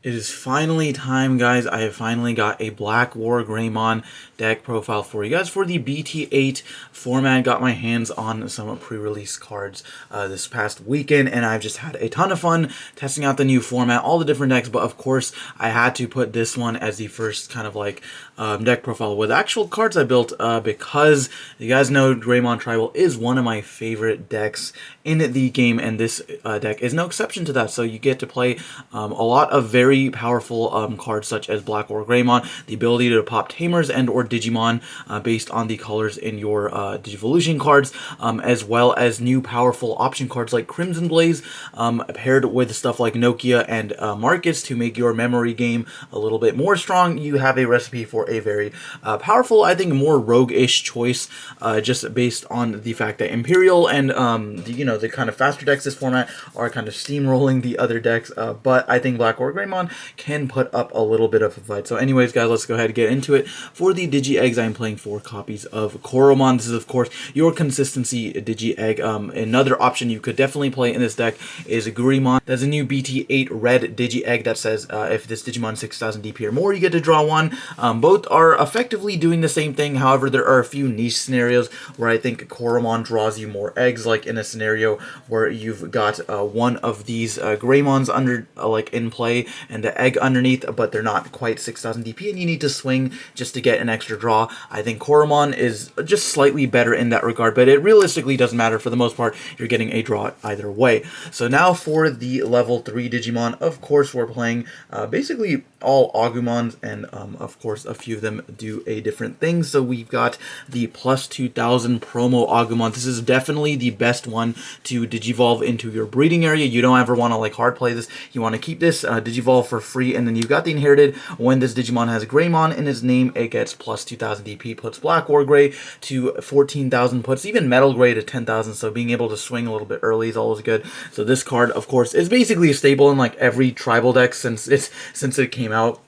It is finally time, guys. I have finally got a BlackWarGreymon deck profile for you guys for the BT8 format. Got my hands on some pre-release cards this past weekend, and I've just had a ton of fun testing out the new format, all the different decks. But of course, I had to put this one as the first kind of like deck profile with actual cards I built because you guys know Greymon Tribal is one of my favorite decks in the game, and this deck is no exception to that. So you get to play a lot of very powerful cards such as BlackWarGreymon, the ability to pop Tamers and or Digimon based on the colors in your Digivolution cards, as well as new powerful option cards like Crimson Blaze, paired with stuff like Nokia and Marcus to make your memory game a little bit more strong. You have a recipe for a very powerful, I think, more rogue-ish choice, just based on the fact that Imperial and the kind of faster decks this format are kind of steamrolling the other decks, but I think BlackWarGreymon can put up a little bit of a fight. So anyways, guys, let's go ahead and get into it. For the Digi Eggs, I'm playing 4 copies of Koromon. This is, of course, your consistency Digi Egg. Another option you could definitely play in this deck is Greymon. There's a new BT8 red Digi Egg that says if this Digimon 6000 DP or more, you get to draw one. Both are effectively doing the same thing. However, there are a few niche scenarios where I think Koromon draws you more eggs, like in a scenario where you've got one of these Greymons under in play and the egg underneath, but they're not quite 6000 DP and you need to swing just to get an extra draw. I think Koromon is just slightly better in that regard, but it realistically doesn't matter. For the most part, you're getting a draw either way. So now for the level 3 Digimon, of course we're playing basically all Agumons, and of course a few of them do a different thing. So we've got the plus 2000 promo Agumon. This is definitely the best one to Digivolve into your breeding area. You don't ever want to like hard play this. You want to keep this Digivolve for free, and then you've got the inherited. When this Digimon has Greymon in its name, it gets plus 2000 DP, puts BlackWarGrey to 14,000, puts even Metal Gray to 10,000, so being able to swing a little bit early is always good. So this card, of course, is basically a staple in like every tribal deck since it came out.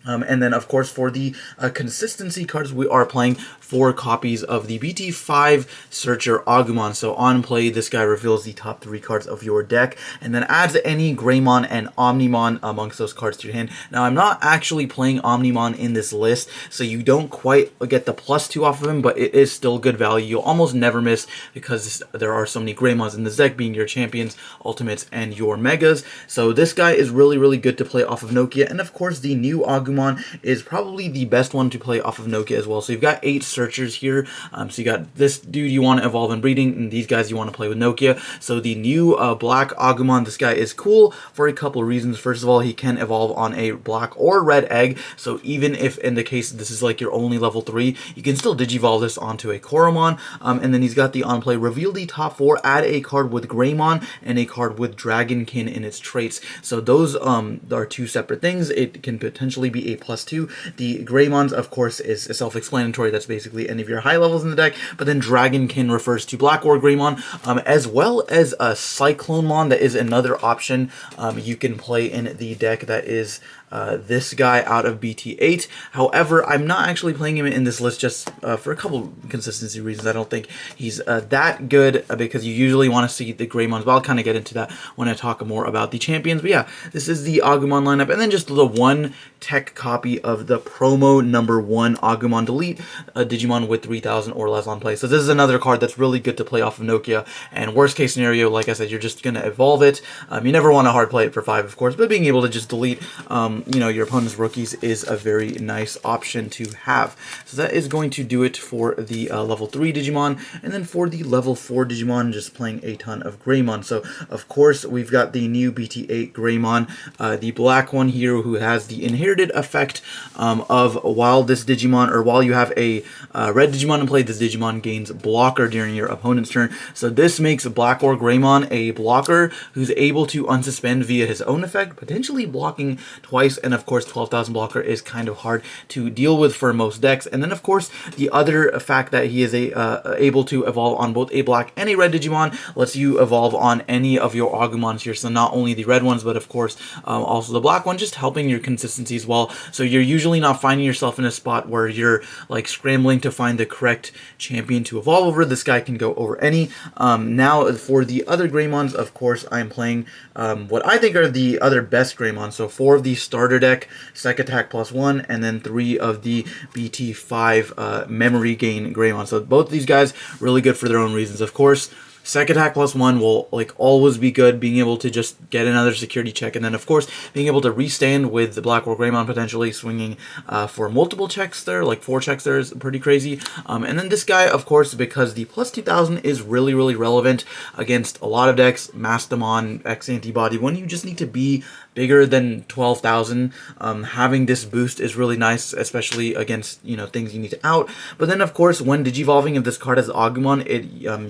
And then, of course, for the consistency cards, we are playing 4 copies of the BT5 Searcher Agumon. So on play, this guy reveals the top 3 cards of your deck, and then adds any Greymon and Omnimon amongst those cards to your hand. Now, I'm not actually playing Omnimon in this list, so you don't quite get the +2 off of him, but it is still good value. You'll almost never miss because there are so many Greymons in this deck, being your champions, ultimates, and your megas. So this guy is really, really good to play off of Nokia, and of course, the new Agumon is probably the best one to play off of Nokia as well. So you've got 8 searchers here. So you got this dude you want to evolve in breeding, and these guys you want to play with Nokia. So the new black Agumon, this guy is cool for a couple of reasons. First of all, he can evolve on a black or red egg. So even if in the case this is like your only level 3, you can still Digivolve this onto a Koromon. And then he's got the on play, reveal the top 4, add a card with Greymon and a card with Dragonkin in its traits. So those are 2 separate things. It can potentially be a +2. The Greymons, of course, is self-explanatory. That's basically any of your high levels in the deck. But then Dragonkin refers to BlackWarGreymon, as well as a Cyclonemon. That is another option you can play in the deck. That is this guy out of BT8. However, I'm not actually playing him in this list just for a couple consistency reasons. I don't think he's that good because you usually want to see the Greymons, but I'll kind of get into that when I talk more about the champions. But yeah, this is the Agumon lineup, and then just the one tech copy of the promo number 1 Agumon Delete, a Digimon with 3,000 or less on play. So this is another card that's really good to play off of Nokia, and worst case scenario, like I said, you're just going to evolve it. You never want to hard play it for 5, of course, but being able to just delete your opponent's rookies is a very nice option to have. So that is going to do it for the level 3 Digimon, and then for the level 4 Digimon, just playing a ton of Greymon. So of course we've got the new BT8 Greymon, the black one here, who has the inherited effect of while this Digimon, or while you have a red Digimon in play, this Digimon gains blocker during your opponent's turn. So this makes BlackWarGreymon a blocker who's able to unsuspend via his own effect, potentially blocking twice, and of course 12,000 blocker is kind of hard to deal with for most decks. And then of course the other fact that he is able to evolve on both a black and a red Digimon lets you evolve on any of your Agumons here, so not only the red ones but of course also the black one, just helping your consistency as well. So you're usually not finding yourself in a spot where you're like scrambling scrambling to find the correct champion to evolve over. This guy can go over any. Now for the other Greymons, of course, I'm playing what I think are the other best Greymon. So 4 of the starter deck, Sec Attack +1, and then 3 of the BT5 memory gain Greymon. So both of these guys really good for their own reasons. Of course, Sec Attack +1 will like always be good, being able to just get another security check, and then of course being able to restand with the BlackWarGreymon potentially swinging for multiple checks there, like 4 checks there is pretty crazy. And then this guy, of course, because the +2000 is really relevant against a lot of decks, Mastamon, X Antibody, when you just need to be bigger than 12,000. Having this boost is really nice, especially against, you know, things you need to out. But then of course when digivolving, if this card has Agumon,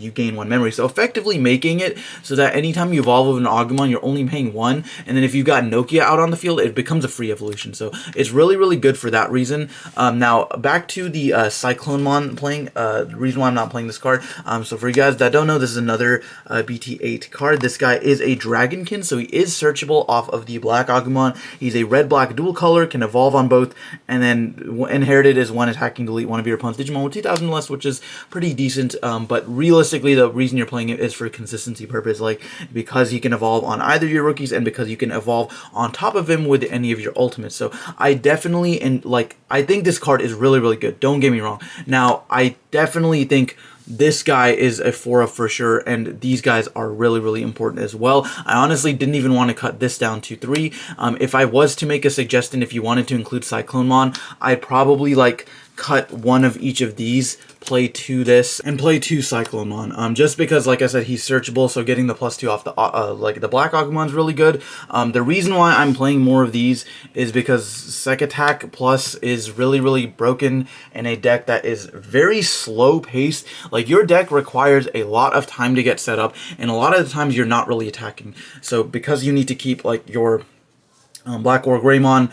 you gain 1 memory. So effectively making it so that anytime you evolve with an Agumon, you're only paying 1, and then if you've got Nokia out on the field, it becomes a free evolution. So it's really good for that reason. Now back to the Cyclonemon playing. The reason why I'm not playing this card. So for you guys that don't know, this is another BT8 card. This guy is a Dragonkin, so he is searchable off of the Black Agumon. He's a red-black dual color, can evolve on both, and then inherited is one attacking delete one of your opponent's Digimon with 2,000 less, which is pretty decent. But realistically, the reason you're playing it is for consistency purpose, like because he can evolve on either your rookies and because you can evolve on top of him with any of your ultimates. So I definitely, and like, I think this card is really good. Don't get me wrong. Now, I definitely think this guy is a 4-up for sure, and these guys are really important as well. I honestly didn't even want to cut this down to 3. If I was to make a suggestion, if you wanted to include Cyclonemon, I'd probably like cut 1 of each of these, play 2 this, and play 2 Cyclonemon. Just because, like I said, he's searchable, so getting the +2 off the like the Black Agumon's really good. The reason why I'm playing more of these is because Sec Attack Plus is really broken in a deck that is very slow paced. Like, your deck requires a lot of time to get set up, and a lot of the times you're not really attacking. So because you need to keep like your BlackWarGreymon,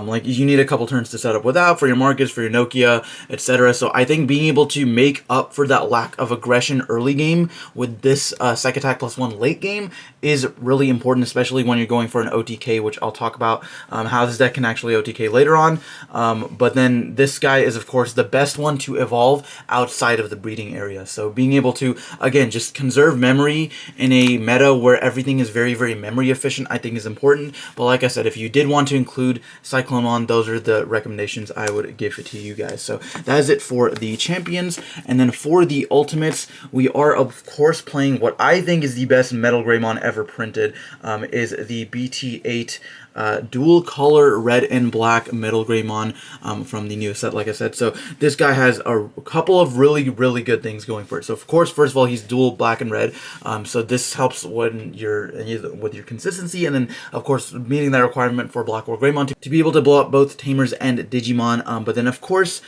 like you need a couple turns to set up without for your Marcus, for your Nokia, etc. So I think being able to make up for that lack of aggression early game with this Sec Attack +1 late game is really important, especially when you're going for an OTK, which I'll talk about how this deck can actually OTK later on. But then this guy is, of course, the best one to evolve outside of the breeding area. So being able to, again, just conserve memory in a meta where everything is very memory efficient, I think is important. But like I said, if you did want to include Cyclonemon, those are the recommendations I would give to you guys. So that is it for the champions. And then for the ultimates, we are, of course, playing what I think is the best Metal Greymon ever printed, is the BT8 dual color red and black Metal Greymon from the new set, like I said. So this guy has a couple of really good things going for it. So of course, first of all, he's dual black and red, so this helps when you're with your consistency, and then of course meeting that requirement for BlackWarGreymon to be able to blow up both Tamers and Digimon. But then of course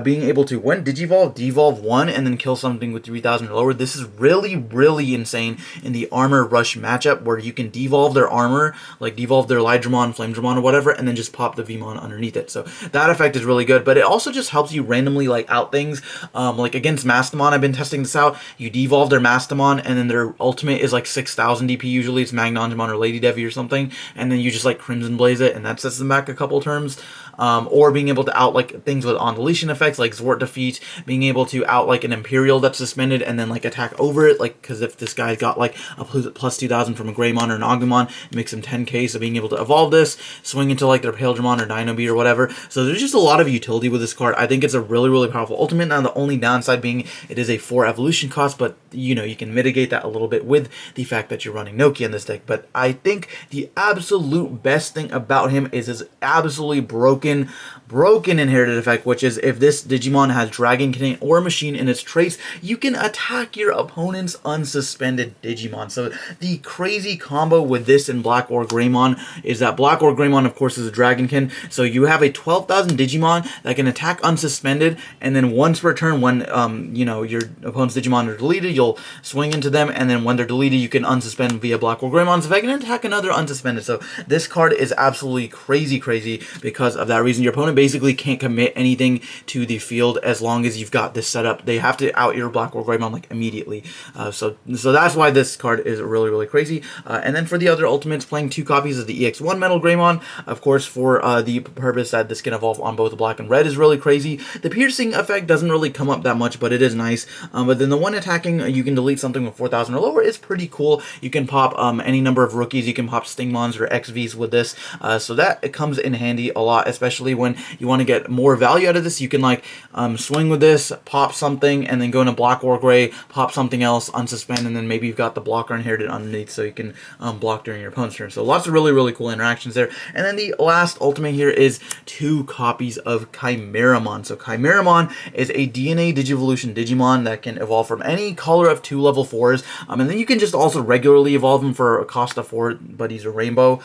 being able to, when Digivolve, devolve 1 and then kill something with 3,000 or lower. This is really insane in the armor rush matchup, where you can devolve their armor, like devolve their Lydra Flamedramon or whatever, and then just pop the Vmon underneath it. So that effect is really good, but it also just helps you randomly like out things. Like against Mastamon, I've been testing this out. You devolve their Mastamon, and then their ultimate is like 6,000 DP. Usually it's Magnangemon or Lady Devi or something, and then you just like Crimson Blaze it, and that sets them back a couple turns. Or being able to out like things with on deletion effects like Zwart Defeat, being able to out like an Imperial that's suspended and then like attack over it, like because if this guy's got like a plus 2,000 from a Greymon or an Agumon, it makes him 10k, so being able to evolve this, swing into like their Paledramon or Dino Beat or whatever. So there's just a lot of utility with this card. I think it's a really powerful ultimate. Now the only downside being it is a 4 evolution cost, but you know, you can mitigate that a little bit with the fact that you're running Nokia in this deck. But I think the absolute best thing about him is his absolutely broken inherited effect, which is if this Digimon has Dragonkin or Machine in its traits, you can attack your opponent's unsuspended Digimon. So the crazy combo with this and BlackWarGreymon is that BlackWarGreymon, of course, is a Dragonkin, so you have a 12,000 Digimon that can attack unsuspended, and then once per turn, when you know, your opponent's Digimon are deleted, you'll swing into them, and then when they're deleted, you can unsuspend via BlackWarGreymon's effect and attack another unsuspended. So this card is absolutely crazy because of that reason. Your opponent basically can't commit anything to the field as long as you've got this set up. They have to out your BlackWarGreymon like immediately. So that's why this card is really crazy. And then for the other ultimates, playing 2 copies of the EX1 Gunmetal Greymon, of course, for the purpose that this can evolve on both black and red is really crazy. The piercing effect doesn't really come up that much, but it is nice. But then the one attacking, you can delete something with 4,000 or lower is pretty cool. You can pop any number of rookies. You can pop Stingmons or XVs with this. So that it comes in handy a lot, especially when you want to get more value out of this. You can like swing with this, pop something, and then go into BlackWarGrey, pop something else, unsuspend, and then maybe you've got the blocker inherited underneath so you can block during your opponent's turn. So lots of really, really cool interactions there. And then the last ultimate here is 2 copies of Chimeramon. So Chimeramon is a DNA Digivolution Digimon that can evolve from any color of 2 level 4s. And then you can just also regularly evolve him for a cost of 4, but he's a rainbow.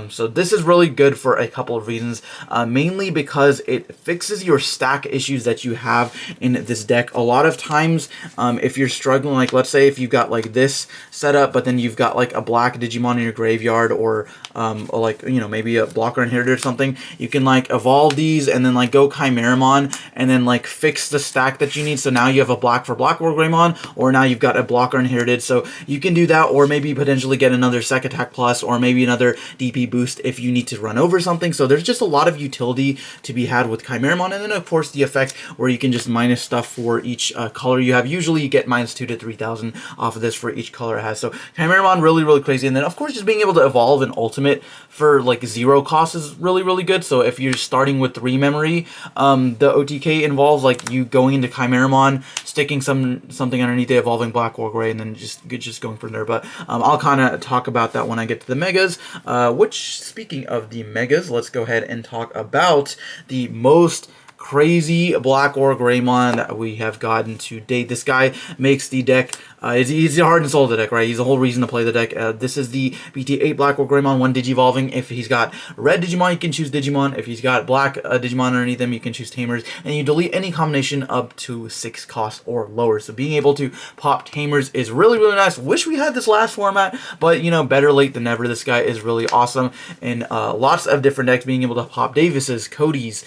So this is really good for a couple of reasons. Mainly because it fixes your stack issues that you have in this deck. A lot of times, if you're struggling, like let's say if you've got like this setup, but then you've got like a black Digimon in your graveyard, or like, you know, maybe a blocker inherited or something, you can like evolve these and then like go Chimeramon and then like fix the stack that you need. So now you have a black for BlackWarGreymon, or now you've got a blocker inherited. So you can do that, or maybe potentially get another Sec Attack Plus, or maybe another DP boost if you need to run over something. So there's just a lot of utility to be had with Chimeramon. And then of course the effect where you can just minus stuff for each color you have. Usually you get minus 2 to 3,000 off of this for each color it has. So Chimeramon, really, really crazy. And then of course just being able to evolve an ultimate for like 0 cost is really, really good. So if you're starting with 3 memory, the OTK involves like you going into Chimeramon, sticking something underneath it, evolving BlackWarGrey, and then just going from there. But I'll kind of talk about that when I get to the megas. Which, speaking of the megas, let's go ahead and talk about the most crazy BlackWarGreymon that we have gotten to date. This guy makes the deck, he's the heart and soul of the deck, right? He's the whole reason to play the deck. This is the BT8 BlackWarGreymon, 1 Digivolving. If he's got red Digimon, you can choose Digimon. If he's got black Digimon underneath him, you can choose Tamers. And you delete any combination up to 6 costs or lower. So being able to pop Tamers is really, really nice. Wish we had this last format, but you know, better late than never. This guy is really awesome. And lots of different decks, being able to pop Davis's, Cody's,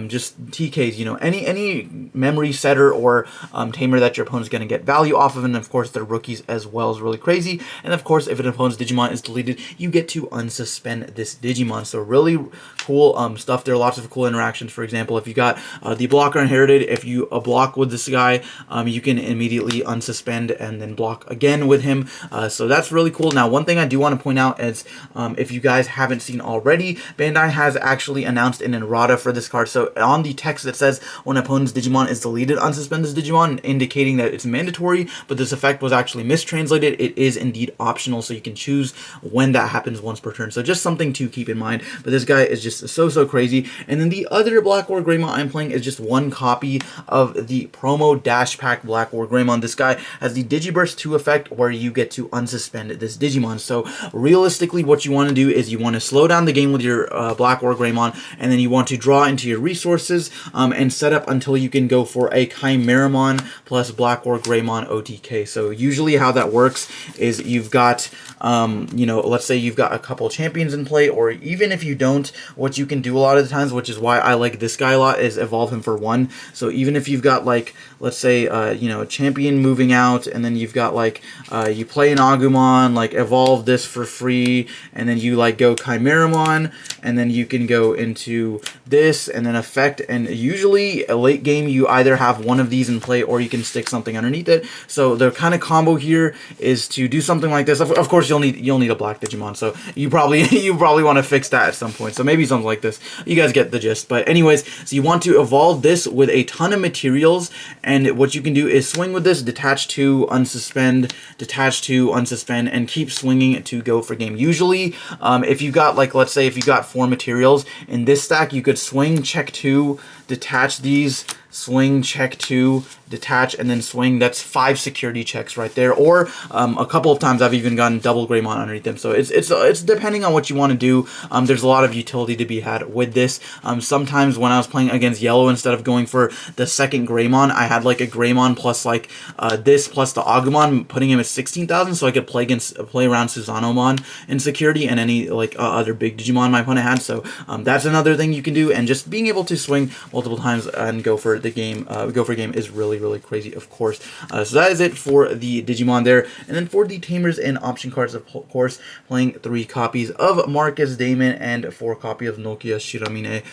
just TKs, you know, any memory setter or tamer that your opponent's going to get value off of, and of course their rookies as well is really crazy. And of course, if an opponent's Digimon is deleted, you get to unsuspend this Digimon. So really cool stuff there. Lots of cool interactions. For example, if you got the blocker inherited, if you block with this guy, you can immediately unsuspend and then block again with him. So that's really cool. Now, one thing I do want to point out is, if you guys haven't seen already, Bandai has actually announced an errata for this card. So on the text that says when an opponent's Digimon is deleted, unsuspend this Digimon, indicating that it's mandatory, but this effect was actually mistranslated. It is indeed optional, so you can choose when that happens once per turn. So just something to keep in mind. But this guy is just so crazy. And then the other BlackWarGreymon I'm playing is just 1 copy of the promo dash pack BlackWarGreymon. This guy has the Digiburst 2 effect where you get to unsuspend this Digimon. So realistically, what you want to do is you want to slow down the game with your BlackWarGreymon, and then you want to draw into your resources and set up until you can go for a Chimeramon plus BlackWarGreymon OTK. So usually how that works is you've got, you know, let's say you've got a couple champions in play, or even if you don't, what you can do a lot of the times, which is why I like this guy a lot, is evolve him for 1. So even if you've got like, let's say, you know, a champion moving out, and then you've got like, you play an Agumon, like evolve this for free, and then you like go Chimeramon, and then you can go into this, and then effect, and usually a late game you either have one of these in play or you can stick something underneath it. So the kind of combo here is to do something like this. Of course you'll need a black Digimon, so you probably want to fix that at some point. So maybe something like this. You guys get the gist. But anyways, so you want to evolve this with a ton of materials, and what you can do is swing with this, detach to unsuspend, detach to unsuspend, and keep swinging to go for game. Usually, if you got like, let's say if you got 4 materials in this stack, you could swing, check 2, detach these, swing, check 2, detach, and then swing. That's 5 security checks right there. Or a couple of times I've even gotten double Greymon underneath them. So it's depending on what you want to do. There's a lot of utility to be had with this. Sometimes when I was playing against yellow, instead of going for the second Greymon, I had like a Greymon plus like this plus the Agumon, putting him at 16,000, so I could play around Susanomon in security and any like other big Digimon my opponent had. So that's another thing you can do, and just being able to swing multiple times and go for the game, go for game is really, really crazy, of course. So that is it for the Digimon there. And then for the Tamers and option cards, of course, playing 3 copies of Marcus Damon and 4 copies of Nokia Shiramine.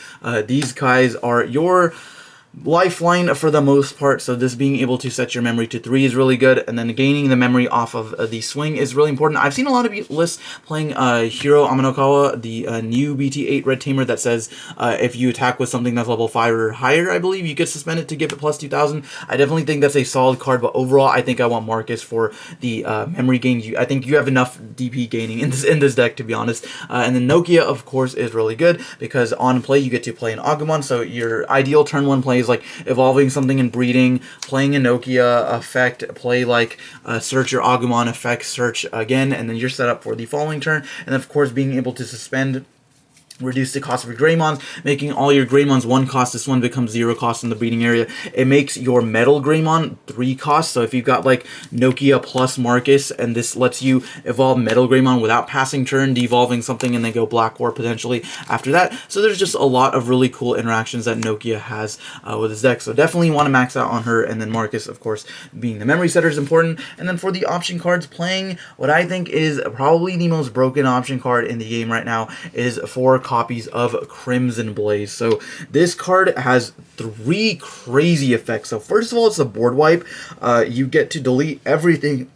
These guys are your lifeline for the most part, so this being able to set your memory to 3 is really good, and then gaining the memory off of the swing is really important. I've seen a lot of lists playing Hiro Amanokawa, the new BT8 red tamer, that says if you attack with something that's level 5 or higher, I believe, you get suspended to give it plus 2000. I definitely think that's a solid card, but overall, I think I want Marcus for the memory gain. I think you have enough DP gaining in this deck, to be honest. And then Nokia, of course, is really good, because on play, you get to play an Agumon, so your ideal turn 1 play is like evolving something and breeding, playing a Nokia effect, play like search your Agumon effect, search again, and then you're set up for the following turn. And of course, being able to suspend, reduce the cost of your Greymons, making all your Greymons 1 cost. This one becomes 0 cost in the breeding area. It makes your Metal Greymon 3 cost. So if you've got like Nokia plus Marcus, and this lets you evolve Metal Greymon without passing turn, devolving something, and then go Black War potentially after that. So there's just a lot of really cool interactions that Nokia has with his deck. So definitely want to max out on her. And then Marcus, of course, being the memory setter is important. And then for the option cards, playing what I think is probably the most broken option card in the game right now is 4 copies of Crimson Blaze. So this card has 3 crazy effects. So first of all, it's a board wipe. You get to delete everything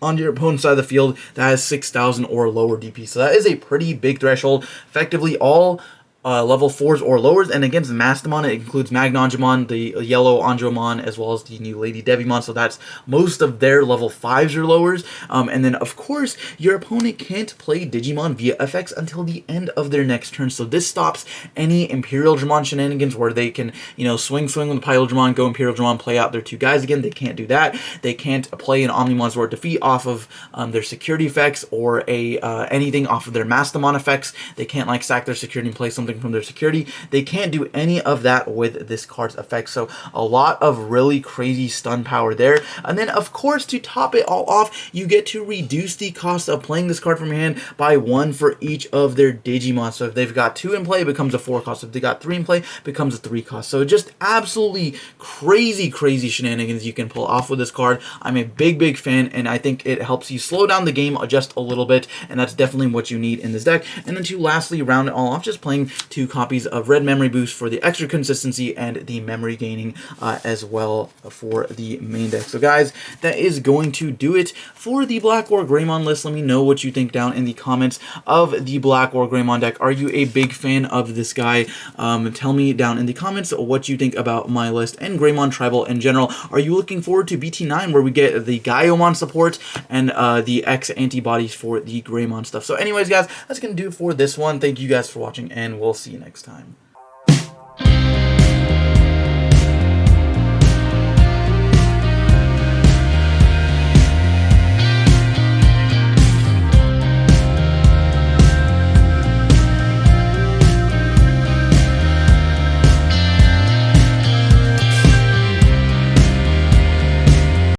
on your opponent's side of the field that has 6,000 or lower DP. So that is a pretty big threshold. Effectively all level 4s or lowers, and against Mastamon, it includes Magnangemon, the yellow Anjomon, as well as the new Lady Devimon, so that's most of their level 5s or lowers. And then, of course, your opponent can't play Digimon via effects until the end of their next turn, so this stops any Imperial Dramon shenanigans where they can, you know, swing with Pile Dramon, go Imperial Dramon, play out their 2 guys again. They can't do that. They can't play an Omnimon's Sword Defeat off of their security effects, or anything off of their Mastamon effects. They can't, like, sack their security and play something from their security. They can't do any of that with this card's effect, so a lot of really crazy stun power there. And then, of course, to top it all off, you get to reduce the cost of playing this card from your hand by 1 for each of their Digimon. So if they've got 2 in play, it becomes a 4 cost. If they got 3 in play, it becomes a 3 cost. So just absolutely crazy shenanigans you can pull off with this card. I'm a big fan, and I think it helps you slow down the game just a little bit, and that's definitely what you need in this deck. And then to lastly round it all off, just playing 2 copies of Red Memory Boost for the extra consistency and the memory gaining as well for the main deck. So guys, that is going to do it for the BlackWarGreymon list. Let me know what you think down in the comments of the BlackWarGreymon deck. Are you a big fan of this guy? Tell me down in the comments what you think about my list and Greymon Tribal in general. Are you looking forward to BT9, where we get the Gaiomon support and the X antibodies for the Greymon stuff? So anyways, guys, that's going to do it for this one. Thank you guys for watching, and we'll see you next time.